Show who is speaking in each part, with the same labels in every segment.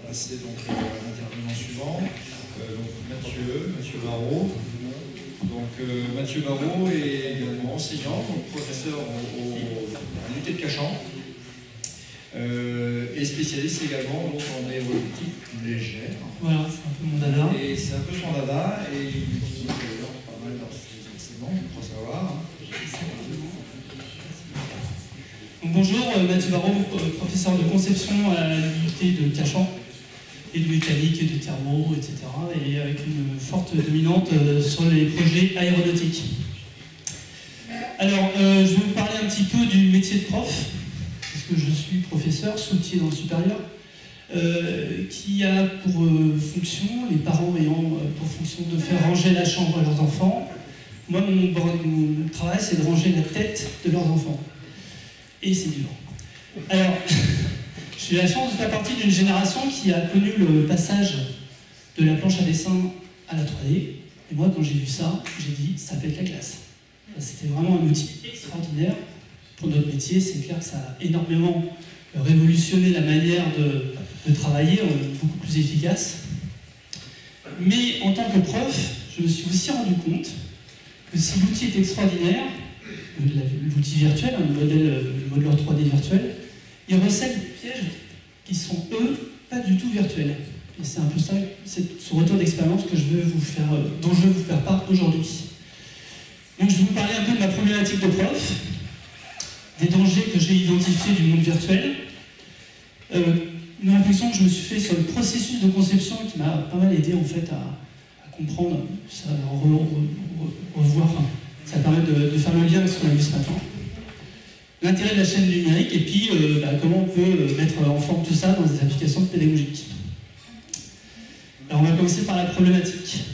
Speaker 1: passer donc, à l'intervenant suivant, Mathieu Barrault. Donc, Mathieu Barrault est également enseignant, donc professeur à l'unité de Cachan, et spécialiste également donc, en aéronautique légère.
Speaker 2: Voilà, c'est un peu mon dada.
Speaker 1: Et c'est un peu son dada, et il utilise d'ailleurs pas mal dans ses enseignements, je crois savoir.
Speaker 2: Donc, bonjour, Mathieu Barrault, professeur de conception à l'unité de Cachan, et de mécanique, et de thermo, etc. Et avec une forte dominante sur les projets aéronautiques. Alors, je vais vous parler un petit peu du métier de prof, parce que je suis professeur, soutier dans le supérieur, qui a pour fonction, les parents ayant pour fonction de faire ranger la chambre à leurs enfants. Moi, mon travail, c'est de ranger la tête de leurs enfants. Et c'est dur. Alors, j'ai eu la chance de faire partie d'une génération qui a connu le passage de la planche à dessin à la 3D. Et moi, quand j'ai vu ça, j'ai dit, ça pète la classe. C'était vraiment un outil extraordinaire pour notre métier. C'est clair que ça a énormément révolutionné la manière de travailler, beaucoup plus efficace. Mais en tant que prof, je me suis aussi rendu compte que si l'outil est extraordinaire, l'outil virtuel, le modeleur 3D virtuel, il recèle des pièges qui sont, eux, pas du tout virtuels. Et c'est un peu ça, c'est ce retour d'expérience que dont je veux vous faire part aujourd'hui. Donc je vais vous parler un peu de ma problématique de prof, des dangers que j'ai identifiés du monde virtuel, une réflexion que je me suis fait sur le processus de conception qui m'a pas mal aidé en fait à comprendre, ça, revoir, enfin, ça permet de faire le lien avec ce qu'on a vu ce matin. L'intérêt de la chaîne numérique et puis comment on peut mettre en forme tout ça dans des applications pédagogiques. Alors on va commencer par la problématique.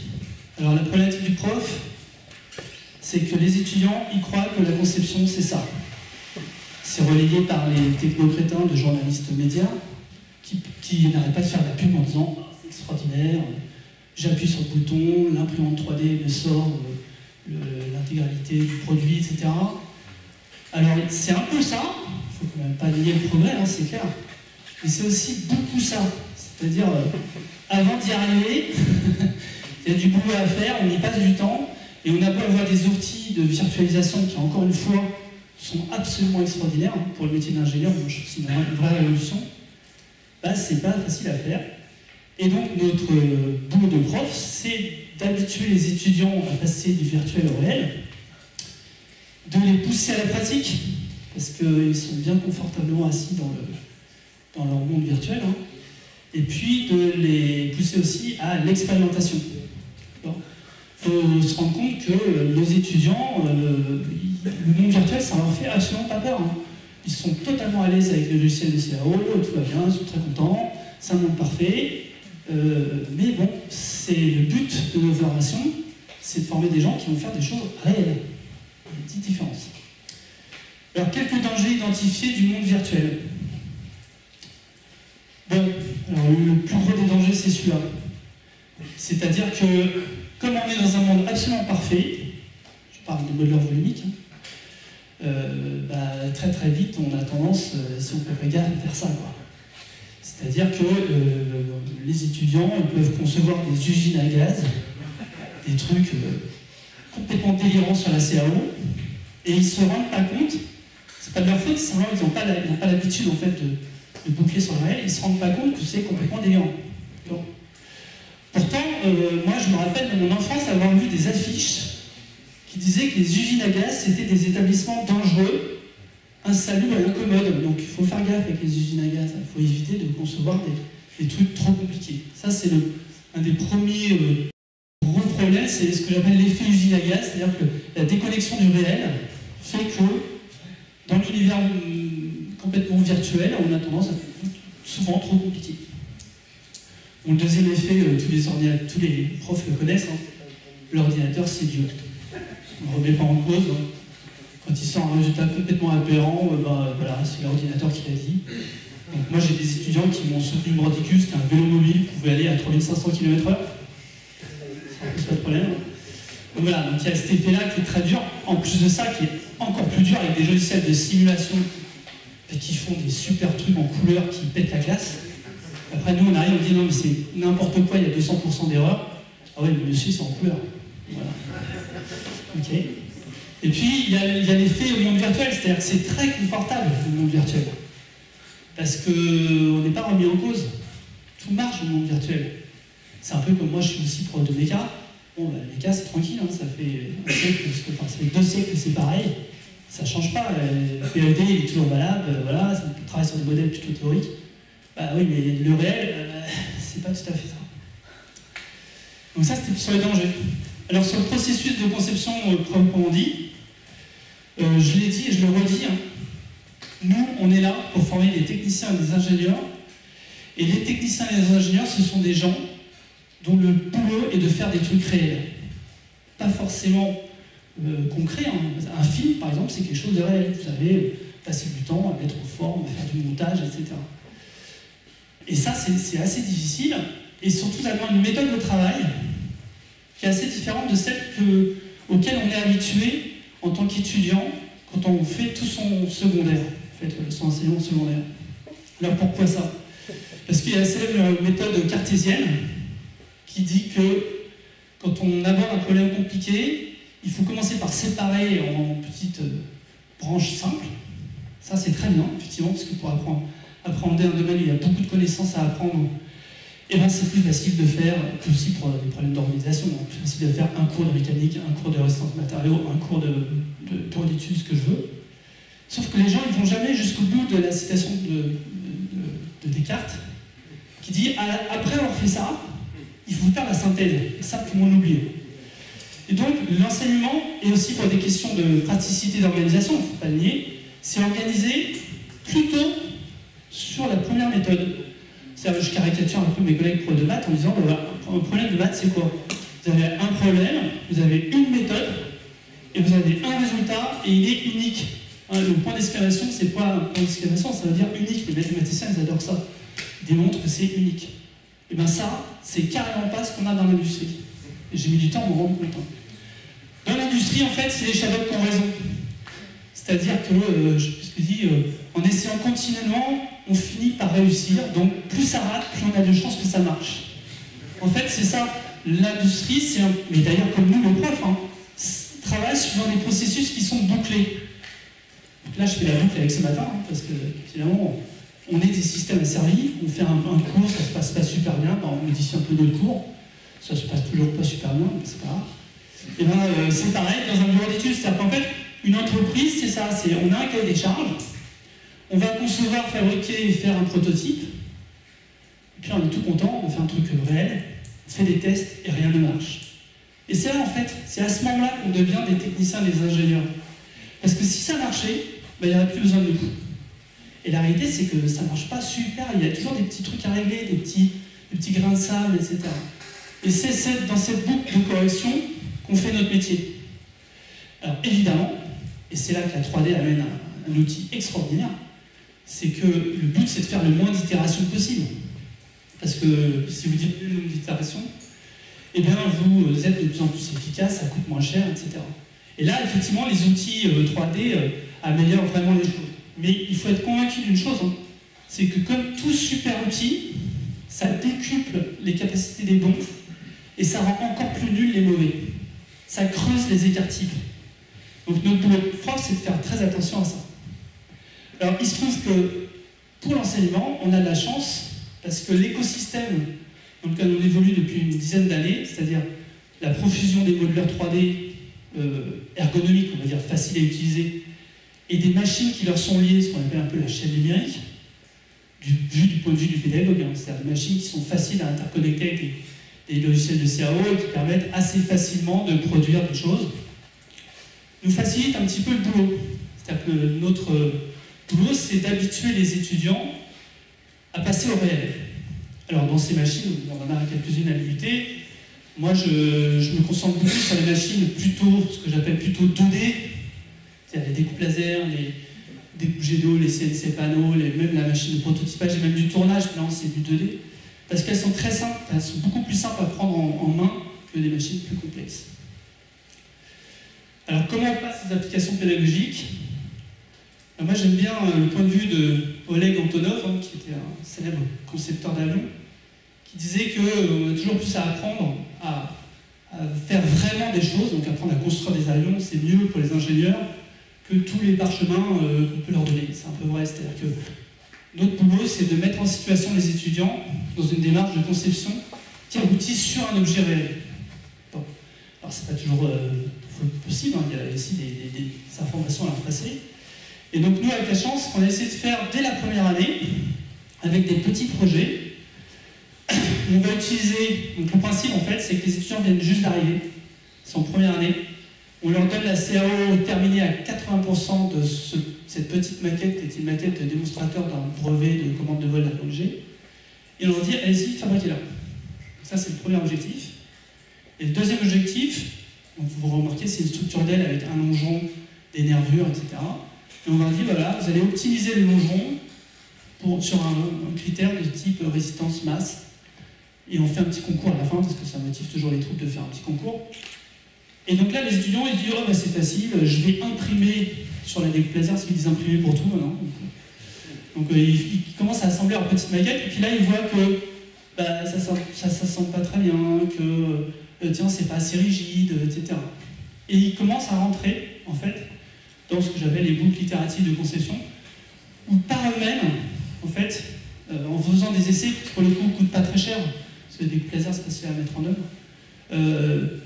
Speaker 2: Alors la problématique du prof, c'est que les étudiants y croient que la conception c'est ça. C'est relayé par les technocrétins de journalistes médias qui n'arrêtent pas de faire la pub en disant c'est extraordinaire, j'appuie sur le bouton, l'imprimante 3D me sort l'intégralité du produit, etc. Alors, c'est un peu ça, il ne faut quand même pas nier le progrès, hein, c'est clair, mais c'est aussi beaucoup ça. C'est-à-dire, avant d'y arriver, il y a du boulot à faire, on y passe du temps, et on a beau avoir des outils de virtualisation qui, encore une fois, sont absolument extraordinaires hein, pour le métier d'ingénieur, moi je trouve que c'est une vraie révolution, bah, c'est pas facile à faire. Et donc, notre boulot de prof, c'est d'habituer les étudiants à passer du virtuel au réel, de les pousser à la pratique, parce qu'ils sont bien confortablement assis dans leur monde virtuel, hein, et puis de les pousser aussi à l'expérimentation. Il faut se rendre compte que nos étudiants, le monde virtuel, ça leur fait absolument pas peur. Hein. Ils sont totalement à l'aise avec le logiciel de CAO, tout va bien, ils sont très contents, c'est un monde parfait, mais bon, c'est le but de nos formations, c'est de former des gens qui vont faire des choses réelles. Une petite différence. Alors, quelques dangers identifiés du monde virtuel. Bon, alors le plus gros des dangers, c'est celui-là. C'est-à-dire que, comme on est dans un monde absolument parfait, je parle de modeleur volumique, très très vite, on a tendance, si on fait pas gaffe, à faire ça, quoi. C'est-à-dire que les étudiants, ils peuvent concevoir des usines à gaz, des trucs complètement délirants sur la CAO, et ils ne se rendent pas compte, c'est pas de leur faute, simplement ils n'ont pas l'habitude en fait de boucler sur le réel, ils ne se rendent pas compte que c'est complètement délirant. Pourtant, moi je me rappelle de mon enfance avoir vu des affiches qui disaient que les usines à gaz c'était des établissements dangereux, insalubres et incommodes, donc il faut faire gaffe avec les usines à gaz, il faut éviter de concevoir des trucs trop compliqués. Ça c'est un des premiers gros problème, c'est ce que j'appelle l'effet usine à gaz, c'est-à-dire que la déconnexion du réel fait que dans l'univers complètement virtuel, on a tendance à faire souvent trop compliqué. Bon, le deuxième effet, tous les profs le connaissent, hein, l'ordinateur c'est Dieu. On ne remet pas en cause. Hein. Quand il sort un résultat complètement aberrant, voilà, c'est l'ordinateur qui l'a dit. Donc, moi j'ai des étudiants qui m'ont soutenu Mordicus, qui est un vélo mobile qui pouvait aller à 3500 km/h. C'est pas de problème. Donc voilà, donc il y a cet effet-là qui est très dur. En plus de ça, qui est encore plus dur avec des logiciels de simulation et qui font des super trucs en couleur qui pètent la classe. Après, nous, on arrive, on dit non, mais c'est n'importe quoi, il y a 200% d'erreurs. Ah ouais, le monsieur, c'est en couleur. Voilà. Ok. Et puis, il y a l'effet au monde virtuel, c'est-à-dire que c'est très confortable, le monde virtuel. Parce qu'on n'est pas remis en cause. Tout marche au monde virtuel. C'est un peu comme moi, je suis aussi prof de méca. Bon, bah, méca, c'est tranquille, hein, ça fait un siècle, enfin, ça fait 2 siècles que c'est pareil. Ça ne change pas. Le PED, il est toujours valable, voilà, ça travaille sur des modèles plutôt théoriques. Bah oui, mais le réel, c'est pas tout à fait ça. Donc ça, c'était sur les dangers. Alors sur le processus de conception proprement dit, je l'ai dit et je le redis, hein, nous, on est là pour former des techniciens et des ingénieurs. Et les techniciens et les ingénieurs, ce sont des gens dont le boulot est de faire des trucs réels. Pas forcément concret. Hein. Un film, par exemple, c'est quelque chose de réel. Vous avez passé du temps à mettre en forme, à faire du montage, etc. Et ça, c'est assez difficile. Et surtout d'avoir une méthode de travail qui est assez différente de celle auquel on est habitué en tant qu'étudiant quand on fait tout son secondaire, en fait, son enseignement secondaire. Alors pourquoi ça? Parce qu'il y a la célèbre méthode cartésienne qui dit que quand on aborde un problème compliqué, il faut commencer par séparer en petites branches simples. Ça, c'est très bien, effectivement, parce que pour appréhender un domaine où il y a beaucoup de connaissances à apprendre, et ben c'est plus facile de faire, aussi pour des problèmes d'organisation, plus facile de faire un cours de mécanique, un cours de résistance matériaux, un cours d'études, ce que je veux. Sauf que les gens, ils vont jamais jusqu'au bout de la citation de Descartes, qui dit après avoir fait ça, il faut faire la synthèse. Et ça, tout le monde l'oublie. Et donc, l'enseignement, et aussi pour des questions de praticité d'organisation, il ne faut pas le nier, c'est organisé plutôt sur la première méthode. C'est-à-dire, je caricature un peu mes collègues profs de maths en disant, un problème de maths, c'est quoi? Vous avez un problème, vous avez une méthode, et vous avez un résultat, et il est unique. Hein, le point d'exclamation, c'est quoi un point d'exclamation? Ça veut dire unique. Les mathématiciens, ils adorent ça. Ils démontrent que c'est unique. Et bien ça, c'est carrément pas ce qu'on a dans l'industrie. Et j'ai mis du temps à me rendre compte. Dans l'industrie, en fait, c'est les Sherlock qui ont raison. C'est-à-dire que, je te dis, en essayant continuellement, on finit par réussir. Donc, plus ça rate, plus on a de chances que ça marche. En fait, c'est ça. L'industrie, mais d'ailleurs, comme nous, les profs, hein, travaillent sur des processus qui sont bouclés. Donc là, je fais la boucle avec ce matin, hein, parce que, finalement, on est des systèmes asservis, on fait un cours, ça se passe pas super bien, on modifie un peu notre cours, ça se passe toujours pas super bien, mais c'est pas grave. Et bien, c'est pareil dans un bureau d'études, c'est-à-dire qu'en fait, une entreprise, c'est ça, on a un cahier des charges, on va concevoir, fabriquer et faire un prototype, et puis on est tout content, on fait un truc réel, on fait des tests et rien ne marche. Et c'est là, en fait, c'est à ce moment-là qu'on devient des techniciens, des ingénieurs. Parce que si ça marchait, ben, il n'y aurait plus besoin de nous. Et la réalité, c'est que ça ne marche pas super, il y a toujours des petits trucs à régler, des petits grains de sable, etc. Et c'est dans cette boucle de correction qu'on fait notre métier. Alors évidemment, et c'est là que la 3D amène un outil extraordinaire, c'est que le but, c'est de faire le moins d'itérations possible. Parce que si vous dites le nombre d'itérations, eh bien vous êtes de plus en plus efficace, ça coûte moins cher, etc. Et là, effectivement, les outils 3D améliorent vraiment les choses. Mais il faut être convaincu d'une chose, hein, c'est que comme tout super outil, ça décuple les capacités des bons et ça rend encore plus nuls les mauvais. Ça creuse les écarts types. Donc notre boulot de prof, c'est de faire très attention à ça. Alors il se trouve que pour l'enseignement, on a de la chance parce que l'écosystème dans lequel on évolue depuis une dizaine d'années, c'est-à-dire la profusion des modeleurs 3D ergonomiques, on va dire faciles à utiliser, et des machines qui leur sont liées, ce qu'on appelle un peu la chaîne numérique, vu du point de vue du pédagogue, hein, c'est-à-dire des machines qui sont faciles à interconnecter avec des logiciels de CAO et qui permettent assez facilement de produire des choses, nous facilitent un petit peu le boulot. C'est-à-dire que notre boulot, c'est d'habituer les étudiants à passer au réel. Alors dans ces machines, on en a quelques-unes à limiter, moi je me concentre beaucoup sur les machines plutôt, ce que j'appelle plutôt 2D, c'est-à-dire les découpes laser, les découpes jet d'eau, les CNC panneaux, même la machine de prototypage et même du tournage, maintenant c'est du 2D, parce qu'elles sont très simples, elles sont beaucoup plus simples à prendre en main que des machines plus complexes. Alors comment on passe ces applications pédagogiques? Alors, moi j'aime bien le point de vue Oleg Antonov, hein, qui était un célèbre concepteur d'avions, qui disait qu'on a toujours plus à apprendre à faire vraiment des choses, donc apprendre à construire des avions, c'est mieux pour les ingénieurs que tous les parchemins qu'on peut leur donner. C'est un peu vrai, c'est-à-dire que notre boulot, c'est de mettre en situation les étudiants dans une démarche de conception qui aboutit sur un objet réel. Bon. Alors, c'est pas toujours possible, hein, il y a aussi des informations à leur passer. Et donc, nous, avec la chance, on a essayé de faire dès la première année, avec des petits projets. On va utiliser, donc le principe en fait, c'est que les étudiants viennent juste d'arriver, c'est en première année. On leur donne la CAO terminée à 80% de cette petite maquette, qui est une maquette de démonstrateur d'un brevet de commande de vol d'APG. Et on leur dit, allez-y, fabriquez-la. Ça, c'est le premier objectif. Et le deuxième objectif, donc vous remarquez, c'est une structure d'aile avec un longeron, des nervures, etc. Et on leur dit, voilà, vous allez optimiser le longeron sur un critère de type résistance-masse. Et on fait un petit concours à la fin, parce que ça motive toujours les troupes de faire un petit concours. Et donc là, les étudiants, ils disent, oh, bah, c'est facile, je vais imprimer sur la découpe laser, parce qu'ils disent imprimer pour tout maintenant. Donc ils commencent à assembler leur petite maquette, et puis là, ils voient que bah, ça sent pas très bien, que tiens, c'est pas assez rigide, etc. Et ils commencent à rentrer, en fait, dans ce que j'appelle les boucles itératives de conception, où par eux-mêmes, en fait, en faisant des essais qui, pour le coup, ne coûtent pas très cher, parce que des découpes laser, c'est facile à mettre en œuvre,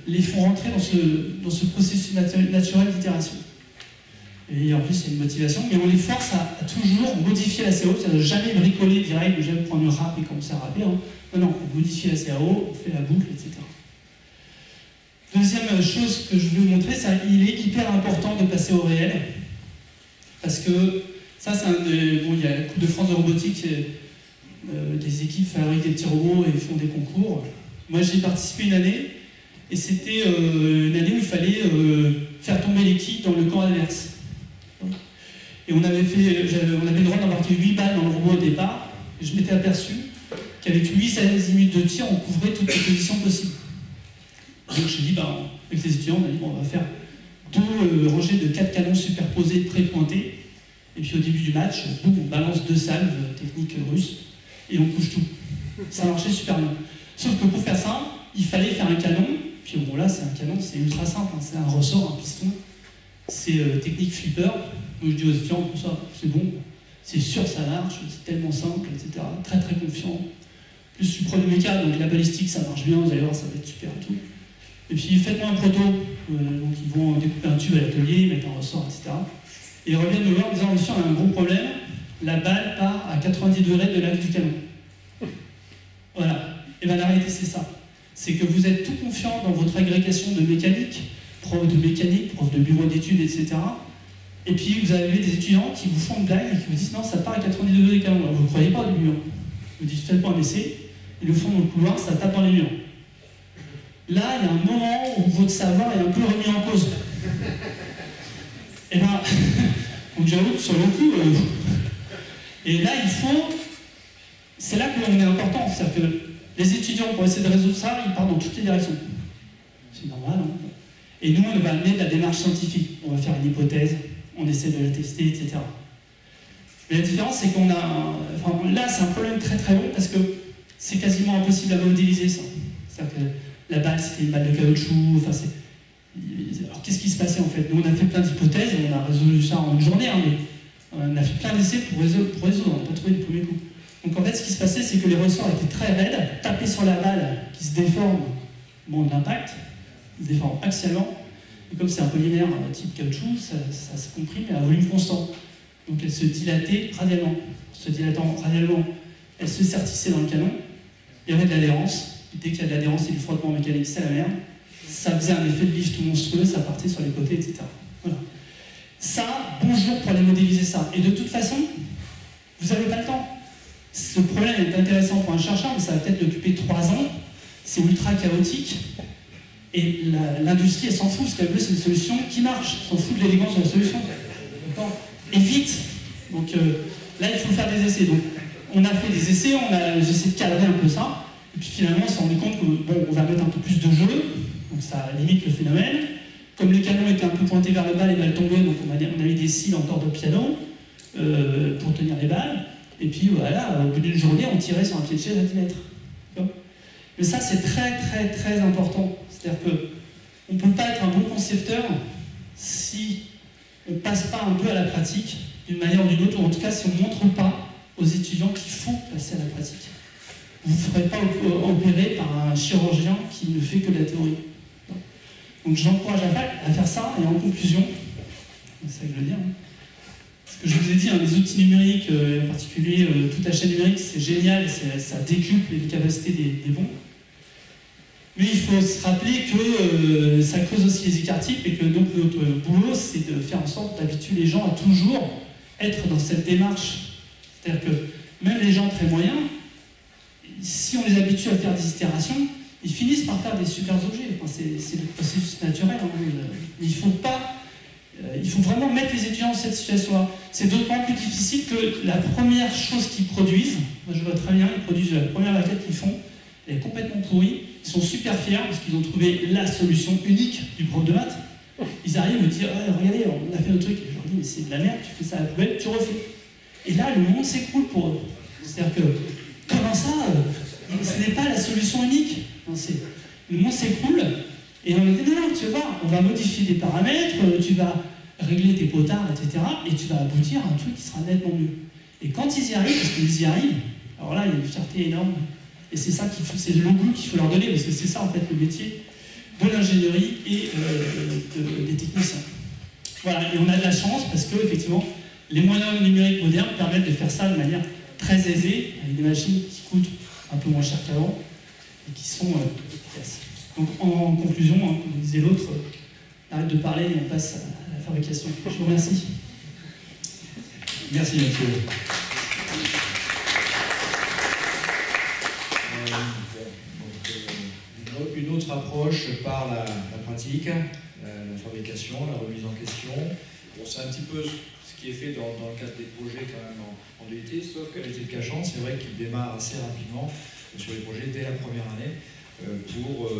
Speaker 2: les font rentrer dans ce processus naturel d'itération. Et en plus, il y a une motivation, mais on les force à toujours modifier la CAO, c'est-à-dire jamais bricoler direct, jamais prendre le rap et commencer à rapper. Hein. Non, on modifie la CAO, on fait la boucle, etc. Deuxième chose que je veux vous montrer, c'est qu'il est hyper important de passer au réel, parce que ça, c'est un des... Bon, il y a la Coupe de France de robotique, des équipes fabriquent des petits robots et font des concours. Moi, j'y ai participé une année, et c'était une année où il fallait faire tomber les quilles dans le camp adverse. Et on avait le droit d'embarquer 8 balles dans le robot au départ, et je m'étais aperçu qu'avec 8 azimuts de tir, on couvrait toutes les positions possibles. Donc j'ai dit, avec les étudiants, on a dit, bon, on va faire 2 rangées de 4 canons superposés pré-pointés, et puis au début du match, boum, on balance 2 salves, technique russe, et on couche tout. Ça marchait super bien. Sauf que pour faire ça, il fallait faire un canon, puis bon là c'est un canon, c'est ultra simple, hein, c'est un ressort, un piston, c'est technique flipper. Donc je dis aux étudiants, ça c'est bon, c'est sûr ça marche, c'est tellement simple, etc. Très très confiant. Plus tu prends le méca, donc la balistique ça marche bien, vous allez voir ça va être super et tout. Et puis faites-moi un proto, donc ils vont découper un tube à l'atelier, mettre un ressort, etc. Et ils reviennent me voir en disant, monsieur, on a un gros problème, la balle part à 90 degrés de l'axe du canon. Voilà. Et bien la réalité c'est ça. C'est que vous êtes tout confiant dans votre agrégation de mécanique, prof de mécanique, prof de bureau d'études, etc. Et puis vous avez des étudiants qui vous font une blague et qui vous disent non, ça part à 90 degrés du canon. Alors vous ne croyez pas au début. Vous dites faites pas un essai, ils le font dans le couloir, ça tape dans les murs. Là, il y a un moment où votre savoir est un peu remis en cause. Et bien, donc j'avoue sur le coup, et là il faut, c'est là que l'on est important, c'est-à-dire que les étudiants, pour essayer de résoudre ça, ils partent dans toutes les directions. C'est normal, hein. Et nous, on va amener de la démarche scientifique. On va faire une hypothèse, on essaie de la tester, etc. Mais la différence, c'est qu'on a... Enfin, là, c'est un problème très très long, parce que c'est quasiment impossible à modéliser, ça. C'est-à-dire que la balle, c'était une balle de caoutchouc, enfin, c'est... Alors, qu'est-ce qui se passait, en fait? Nous, on a fait plein d'hypothèses, on a résolu ça en une journée, hein, mais on a fait plein d'essais pour résoudre, on n'a pas trouvé le premier coup. Donc en fait, ce qui se passait, c'est que les ressorts étaient très raides, tapés sur la balle qui se déforme, bon, d'impact, ils se déforment axialement, et comme c'est un polymère type caoutchouc, ça se comprime à volume constant. Donc elle se dilatait radialement. Se dilatant radialement, elle se sertissait dans le canon, il y avait de l'adhérence, et dès qu'il y a de l'adhérence et du frottement mécanique, c'est la merde. Ça faisait un effet de lift monstrueux, ça partait sur les côtés, etc. Voilà. Ça, bonjour pour aller modéliser ça. Et de toute façon, vous n'avez pas le temps. Ce problème est intéressant pour un chercheur, mais ça va peut-être l'occuper 3 ans. C'est ultra chaotique. Et l'industrie, elle s'en fout. Ce qu'elle veut, c'est une solution qui marche. Elle s'en fout de l'élégance de la solution. Et vite. Donc là, il faut faire des essais. Donc, on a fait des essais, j'ai essayé de cadrer un peu ça. Et puis finalement, on s'est rendu compte que bon, on va mettre un peu plus de jeu. Donc ça limite le phénomène. Comme les canons étaient un peu pointés vers le bas et mal tombés, donc on a mis des cils en corde de piano. pour tenir les balles. Et puis voilà, au bout d'une journée, on tirait sur un pied de chaise à 10 mètres. Mais ça, c'est très très très important. C'est-à-dire qu'on ne peut pas être un bon concepteur si on ne passe pas un peu à la pratique d'une manière ou d'une autre, ou en tout cas si on ne montre pas aux étudiants qu'il faut passer à la pratique. Vous ne ferez pas opérer par un chirurgien qui ne fait que de la théorie. Donc j'encourage la fac à faire ça, et en conclusion, c'est ça que je veux dire, ce que je vous ai dit, les outils numériques, en particulier toute la chaîne numérique, c'est génial, ça décuple les capacités des bons. Mais il faut se rappeler que ça cause aussi les écarts types et que donc notre boulot, c'est de faire en sorte d'habituer les gens à toujours être dans cette démarche. C'est-à-dire que même les gens très moyens, si on les habitue à faire des itérations, ils finissent par faire des super objets. Enfin, c'est le processus naturel. Mais il faut vraiment mettre les étudiants dans cette situation-là. C'est d'autant plus difficile que la première chose qu'ils produisent, moi je vois très bien, ils produisent la première maquette qu'ils font, elle est complètement pourrie. Ils sont super fiers parce qu'ils ont trouvé la solution unique du prof de maths. Ils arrivent et me disent oh, regardez, on a fait notre truc. Et je leur dis mais c'est de la merde, tu fais ça à la poubelle, tu refais. Et là, le monde s'écroule pour eux. C'est-à-dire que comment ça ce n'est pas la solution unique. Non, le monde s'écroule et on dit non, tu vas voir, on va modifier des paramètres, tu vas régler tes potards, etc. Et tu vas aboutir à un truc qui sera nettement mieux. Et quand ils y arrivent, parce qu'ils y arrivent, alors là, il y a une fierté énorme. Et c'est ça c'est le goût qu'il faut leur donner, parce que c'est ça en fait le métier de l'ingénierie et des techniciens. Voilà, et on a de la chance parce que effectivement, les moyens numériques modernes permettent de faire ça de manière très aisée, avec des machines qui coûtent un peu moins cher qu'avant et qui sont efficaces. Donc en conclusion, comme disait l'autre, arrête de parler et on passe à la fabrication. Je vous remercie.
Speaker 1: Merci Mathieu. Une autre approche par la pratique, la fabrication, la remise en question. Bon, c'est un petit peu ce qui est fait dans le cadre des projets quand même en DUT, sauf qu'avec le Cachan, c'est vrai qu'il démarre assez rapidement sur les projets dès la première année pour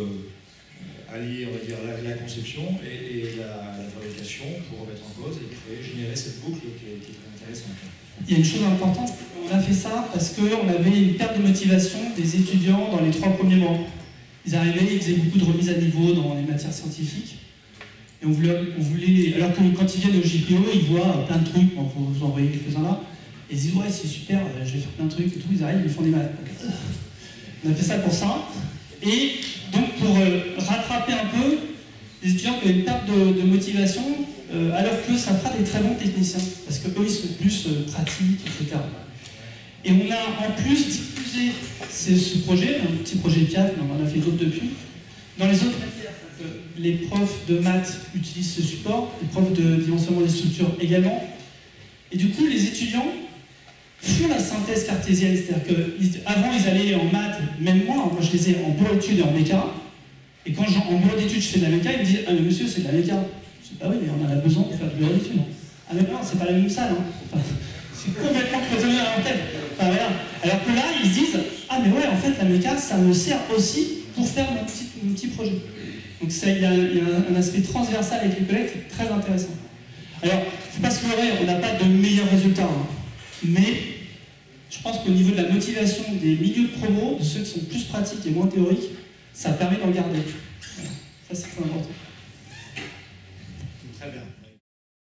Speaker 1: allier, on va dire, la conception et la fabrication pour remettre en cause et créer, générer cette boucle qui est très intéressante.
Speaker 2: Il y a une chose importante, on a fait ça parce qu'on avait une perte de motivation des étudiants dans les 3 premiers mois. Ils arrivaient, ils faisaient beaucoup de remises à niveau dans les matières scientifiques. Et on voulait alors que quand ils viennent au JPO, ils voient plein de trucs, il faut vous envoyer quelques-uns là, et ils disent ouais c'est super, je vais faire plein de trucs et tout, ils arrivent, ils font des maths. On a fait ça pour ça. Et donc pour rattraper un peu les étudiants qui ont une perte de motivation, alors que ça fera des très bons techniciens, parce qu'eux ils sont plus pratiques, etc. Et on a en plus diffusé ce projet, un petit projet PIAF, mais on en a fait d'autres depuis, dans les autres matières. Les profs de maths utilisent ce support, les profs de dimensionnement des structures également. Et du coup, les étudiants font la synthèse cartésienne, c'est-à-dire qu'avant ils allaient en maths, même moi je les ai en bureau d'études et en méca, et quand en bureau d'études je fais de la méca, ils me disent ah mais monsieur c'est de la méca. Je dis bah oui mais on en a besoin pour faire du bureau d'études. Ah mais non, c'est pas la même salle, hein. Enfin, c'est complètement cloisonné à leur tête. Enfin, voilà. Alors que là, ils se disent ah mais ouais, en fait, la méca, ça me sert aussi pour faire mon petit projet. Donc il y a un aspect transversal avec les collègues qui est très intéressant. Alors, il ne faut pas se leurrer, on n'a pas de meilleurs résultats, hein. Mais je pense qu'au niveau de la motivation des milieux de promo, de ceux qui sont plus pratiques et moins théoriques, ça permet d'en garder. Voilà. Ça, c'est très important.